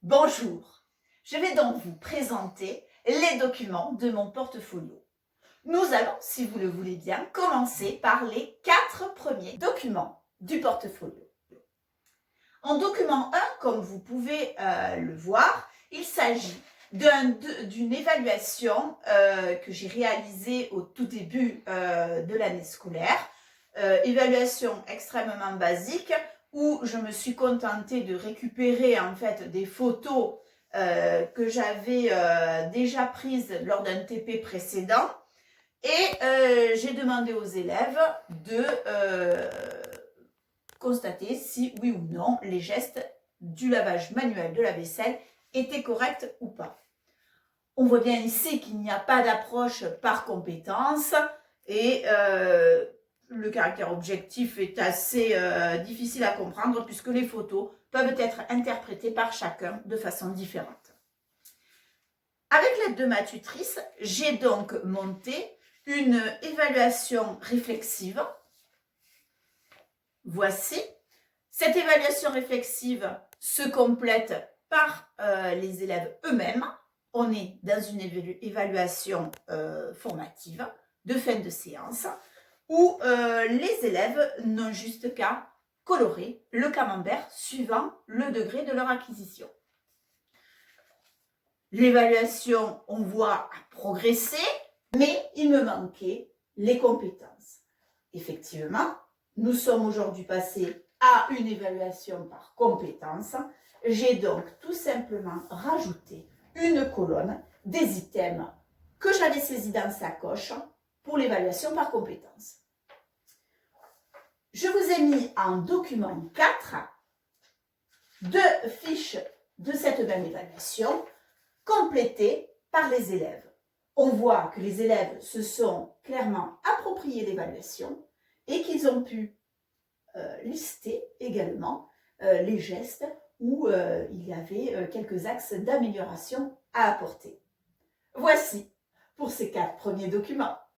Bonjour, je vais donc vous présenter les documents de mon portfolio. Nous allons, si vous le voulez bien, commencer par les 4 premiers documents du portfolio. En document 1, comme vous pouvez le voir, il s'agit d'une évaluation que j'ai réalisée au tout début de l'année scolaire, évaluation extrêmement basique, où je me suis contentée de récupérer en fait des photos que j'avais déjà prises lors d'un TP précédent et j'ai demandé aux élèves de constater si oui ou non les gestes du lavage manuel de la vaisselle étaient corrects ou pas. On voit bien ici qu'il n'y a pas d'approche par compétence et le caractère objectif est assez difficile à comprendre puisque les photos peuvent être interprétées par chacun de façon différente. Avec l'aide de ma tutrice, j'ai donc monté une évaluation réflexive. Voici. Cette évaluation réflexive se complète par les élèves eux-mêmes. On est dans une évaluation formative de fin de séance où les élèves n'ont juste qu'à colorer le camembert suivant le degré de leur acquisition. L'évaluation, on voit, a progressé, mais il me manquait les compétences. Effectivement, nous sommes aujourd'hui passés à une évaluation par compétences. J'ai donc tout simplement rajouté une colonne des items que j'avais saisis dans sa coche pour l'évaluation par compétences. Je vous ai mis en document 4 deux fiches de cette même évaluation complétées par les élèves. On voit que les élèves se sont clairement appropriés l'évaluation et qu'ils ont pu lister également les gestes où il y avait quelques axes d'amélioration à apporter. Voici pour ces 4 premiers documents.